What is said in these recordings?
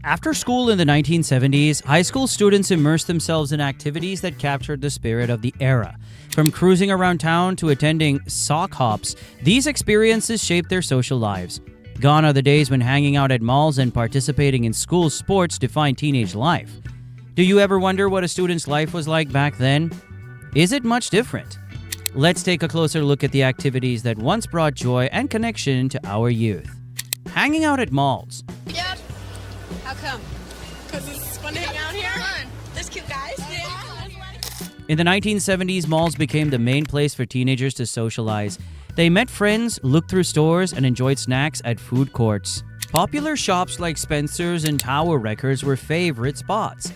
After school in the 1970s, high school students immersed themselves in activities that captured the spirit of the era. From cruising around town to attending sock hops, these experiences shaped their social lives. Gone are the days when hanging out at malls and participating in school sports defined teenage life. Do you ever wonder what a student's life was like back then? Is it much different? Let's take a closer look at the activities that once brought joy and connection to our youth. Hanging out at malls. Yeah. How come? Because it's fun to hang out here. There's cute guys. Yeah. In the 1970s, malls became the main place for teenagers to socialize. They met friends, looked through stores, and enjoyed snacks at food courts. Popular shops like Spencer's and Tower Records were favorite spots.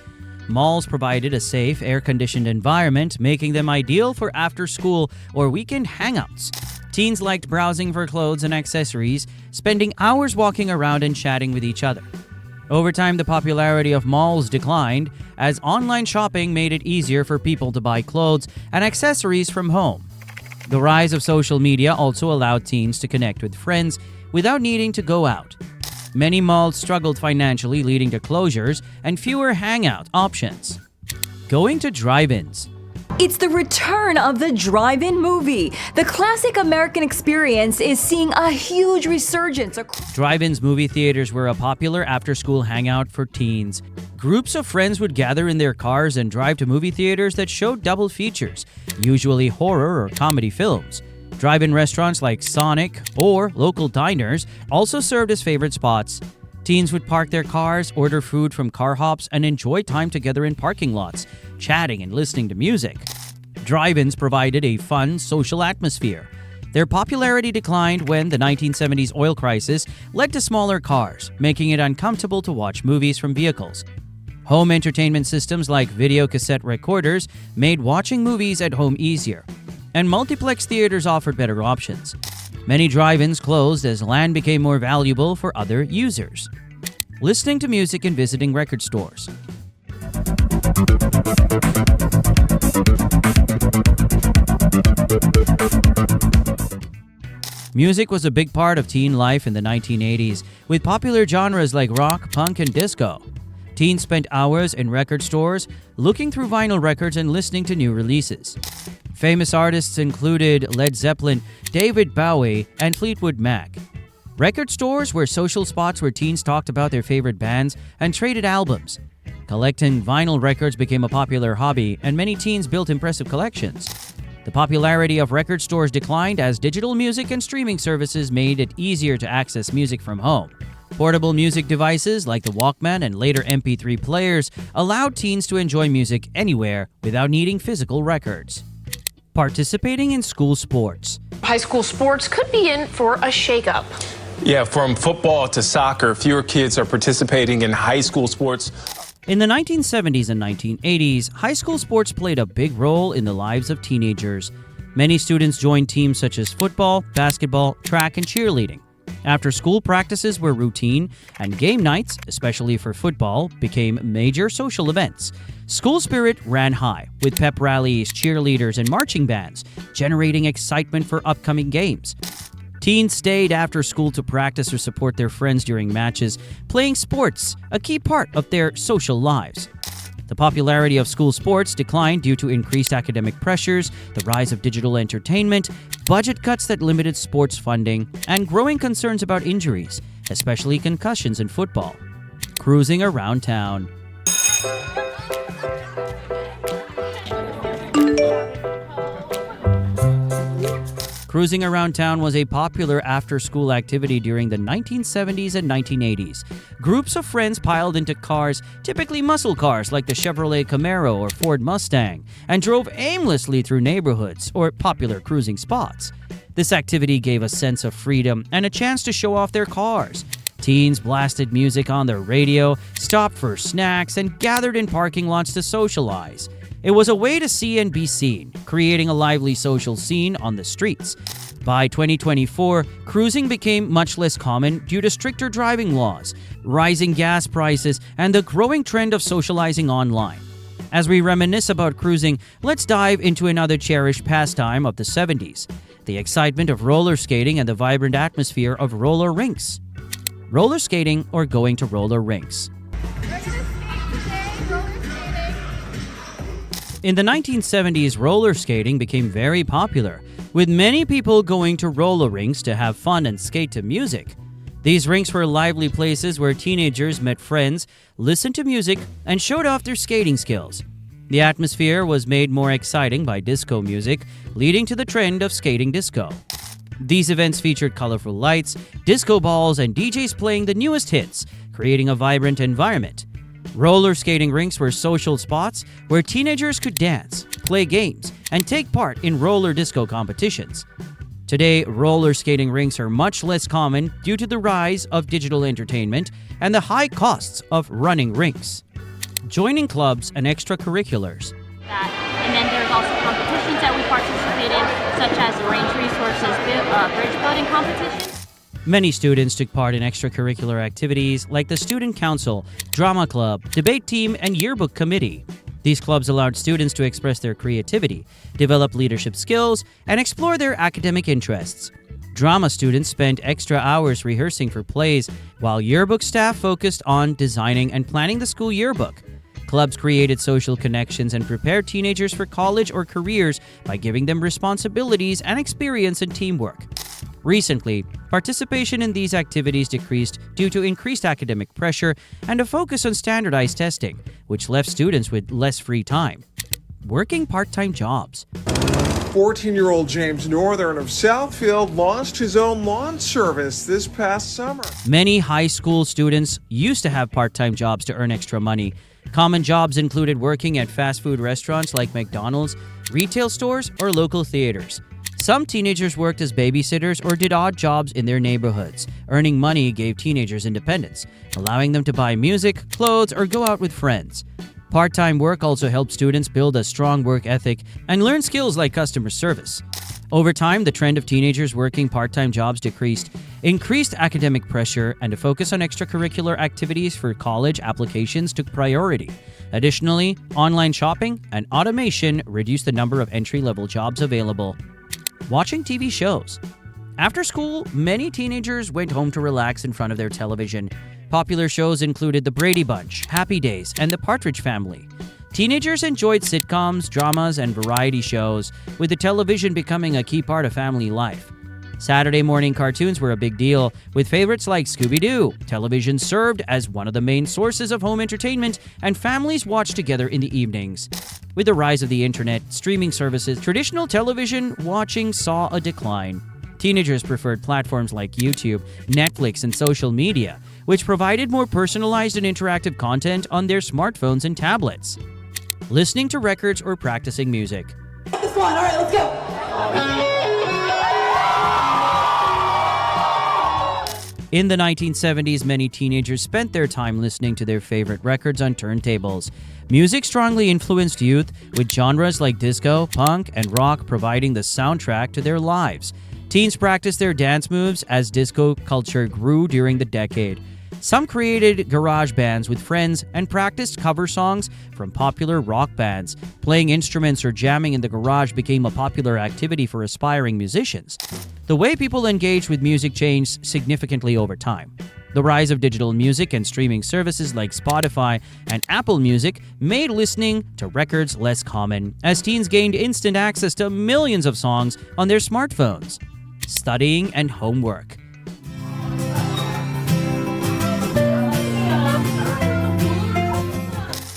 Malls provided a safe, air-conditioned environment, making them ideal for after-school or weekend hangouts. Teens liked browsing for clothes and accessories, spending hours walking around and chatting with each other. Over time, the popularity of malls declined as online shopping made it easier for people to buy clothes and accessories from home. The rise of social media also allowed teens to connect with friends without needing to go out. Many malls struggled financially, leading to closures and fewer hangout options. Going to drive-ins. It's the return of the drive-in movie. The classic American experience is seeing a huge resurgence. Drive-ins movie theaters were a popular after-school hangout for teens. Groups of friends would gather in their cars and drive to movie theaters that showed double features, usually horror or comedy films. Drive-in restaurants like Sonic or local diners also served as favorite spots. Teens would park their cars, order food from car hops, and enjoy time together in parking lots, chatting and listening to music. Drive-ins provided a fun, social atmosphere. Their popularity declined when the 1970s oil crisis led to smaller cars, making it uncomfortable to watch movies from vehicles. Home entertainment systems like video cassette recorders made watching movies at home easier, and multiplex theaters offered better options. Many drive-ins closed as land became more valuable for other users. Listening to music and visiting record stores. Music was a big part of teen life in the 1980s, with popular genres like rock, punk, and disco. Teens spent hours in record stores, looking through vinyl records and listening to new releases. Famous artists included Led Zeppelin, David Bowie, and Fleetwood Mac. Record stores were social spots where teens talked about their favorite bands and traded albums. Collecting vinyl records became a popular hobby, and many teens built impressive collections. The popularity of record stores declined as digital music and streaming services made it easier to access music from home. Portable music devices like the Walkman and later MP3 players allowed teens to enjoy music anywhere without needing physical records. Participating in school sports. High school sports could be in for a shakeup. Yeah, from football to soccer, fewer kids are participating in high school sports. In the 1970s and 1980s, high school sports played a big role in the lives of teenagers. Many students joined teams such as football, basketball, track, and cheerleading. After-school practices were routine, and game nights, especially for football, became major social events. School spirit ran high, with pep rallies, cheerleaders, and marching bands, generating excitement for upcoming games. Teens stayed after school to practice or support their friends during matches, playing sports, a key part of their social lives. The popularity of school sports declined due to increased academic pressures, the rise of digital entertainment, budget cuts that limited sports funding, and growing concerns about injuries, especially concussions in football. Cruising around town. Cruising around town was a popular after-school activity during the 1970s and 1980s. Groups of friends piled into cars, typically muscle cars like the Chevrolet Camaro or Ford Mustang, and drove aimlessly through neighborhoods or popular cruising spots. This activity gave a sense of freedom and a chance to show off their cars. Teens blasted music on their radio, stopped for snacks, and gathered in parking lots to socialize. It was a way to see and be seen, creating a lively social scene on the streets. By 2024, cruising became much less common due to stricter driving laws, rising gas prices, and the growing trend of socializing online. As we reminisce about cruising, let's dive into another cherished pastime of the 70s, the excitement of roller skating and the vibrant atmosphere of roller rinks. Roller skating or going to roller rinks. In the 1970s, roller skating became very popular, with many people going to roller rinks to have fun and skate to music. These rinks were lively places where teenagers met friends, listened to music, and showed off their skating skills. The atmosphere was made more exciting by disco music, leading to the trend of skating disco. These events featured colorful lights, disco balls, and DJs playing the newest hits, creating a vibrant environment. Roller skating rinks were social spots where teenagers could dance, play games, and take part in roller disco competitions. Today, roller skating rinks are much less common due to the rise of digital entertainment and the high costs of running rinks. Joining clubs and extracurriculars. And then there's also competitions that we participate in, such as the Range Resources Bridge Building Competition. Many students took part in extracurricular activities like the Student Council, Drama Club, Debate Team, and Yearbook Committee. These clubs allowed students to express their creativity, develop leadership skills, and explore their academic interests. Drama students spent extra hours rehearsing for plays, while yearbook staff focused on designing and planning the school yearbook. Clubs created social connections and prepared teenagers for college or careers by giving them responsibilities and experience in teamwork. Recently, participation in these activities decreased due to increased academic pressure and a focus on standardized testing, which left students with less free time. Working part-time jobs. 14-year-old James Northern of Southfield launched his own lawn service this past summer. Many high school students used to have part-time jobs to earn extra money. Common jobs included working at fast food restaurants like McDonald's, retail stores, or local theaters. Some teenagers worked as babysitters or did odd jobs in their neighborhoods. Earning money gave teenagers independence, allowing them to buy music, clothes, or go out with friends. Part-time work also helped students build a strong work ethic and learn skills like customer service. Over time, the trend of teenagers working part-time jobs decreased, increased academic pressure, and a focus on extracurricular activities for college applications took priority. Additionally, online shopping and automation reduced the number of entry-level jobs available. Watching TV shows. After school, many teenagers went home to relax in front of their television. Popular shows included The Brady Bunch, Happy Days, and The Partridge Family. Teenagers enjoyed sitcoms, dramas, and variety shows, with the television becoming a key part of family life. Saturday morning cartoons were a big deal, with favorites like Scooby-Doo. Television served as one of the main sources of home entertainment, and families watched together in the evenings. With the rise of the internet, streaming services, traditional television watching saw a decline. Teenagers preferred platforms like YouTube, Netflix, and social media, which provided more personalized and interactive content on their smartphones and tablets. Listening to records or practicing music. This one. All right, let's go. In the 1970s, many teenagers spent their time listening to their favorite records on turntables. Music strongly influenced youth, with genres like disco, punk, and rock providing the soundtrack to their lives. Teens practiced their dance moves as disco culture grew during the decade. Some created garage bands with friends and practiced cover songs from popular rock bands. Playing instruments or jamming in the garage became a popular activity for aspiring musicians. The way people engaged with music changed significantly over time. The rise of digital music and streaming services like Spotify and Apple Music made listening to records less common, as teens gained instant access to millions of songs on their smartphones. Studying and homework.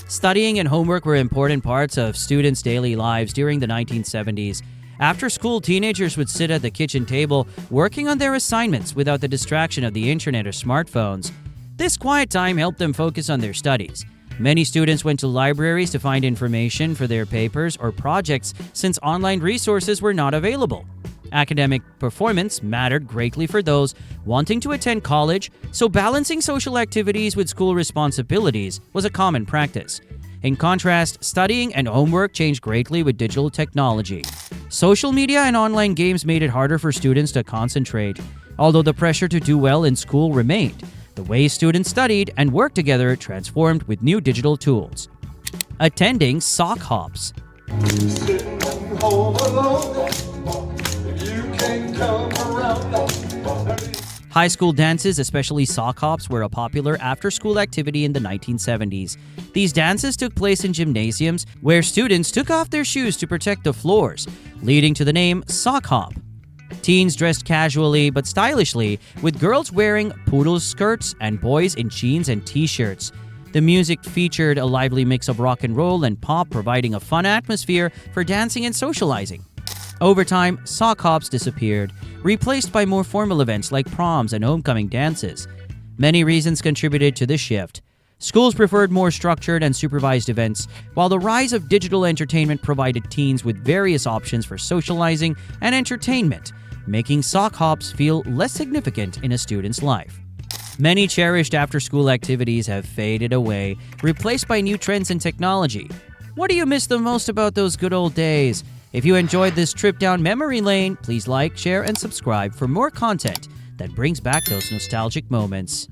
Studying and homework were important parts of students' daily lives during the 1970s. After school, teenagers would sit at the kitchen table working on their assignments without the distraction of the internet or smartphones. This quiet time helped them focus on their studies. Many students went to libraries to find information for their papers or projects since online resources were not available. Academic performance mattered greatly for those wanting to attend college, so balancing social activities with school responsibilities was a common practice. In contrast, studying and homework changed greatly with digital technology. Social media and online games made it harder for students to concentrate. Although the pressure to do well in school remained, the way students studied and worked together transformed with new digital tools. Attending sock hops. High school dances, especially sock hops, were a popular after-school activity in the 1970s. These dances took place in gymnasiums where students took off their shoes to protect the floors, leading to the name sock hop. Teens dressed casually but stylishly, with girls wearing poodle skirts and boys in jeans and t-shirts. The music featured a lively mix of rock and roll and pop, providing a fun atmosphere for dancing and socializing. Over time, sock hops disappeared, replaced by more formal events like proms and homecoming dances. Many reasons contributed to this shift. Schools preferred more structured and supervised events, while the rise of digital entertainment provided teens with various options for socializing and entertainment, making sock hops feel less significant in a student's life. Many cherished after-school activities have faded away, replaced by new trends and technology. What do you miss the most about those good old days? If you enjoyed this trip down memory lane, please like, share, and subscribe for more content that brings back those nostalgic moments.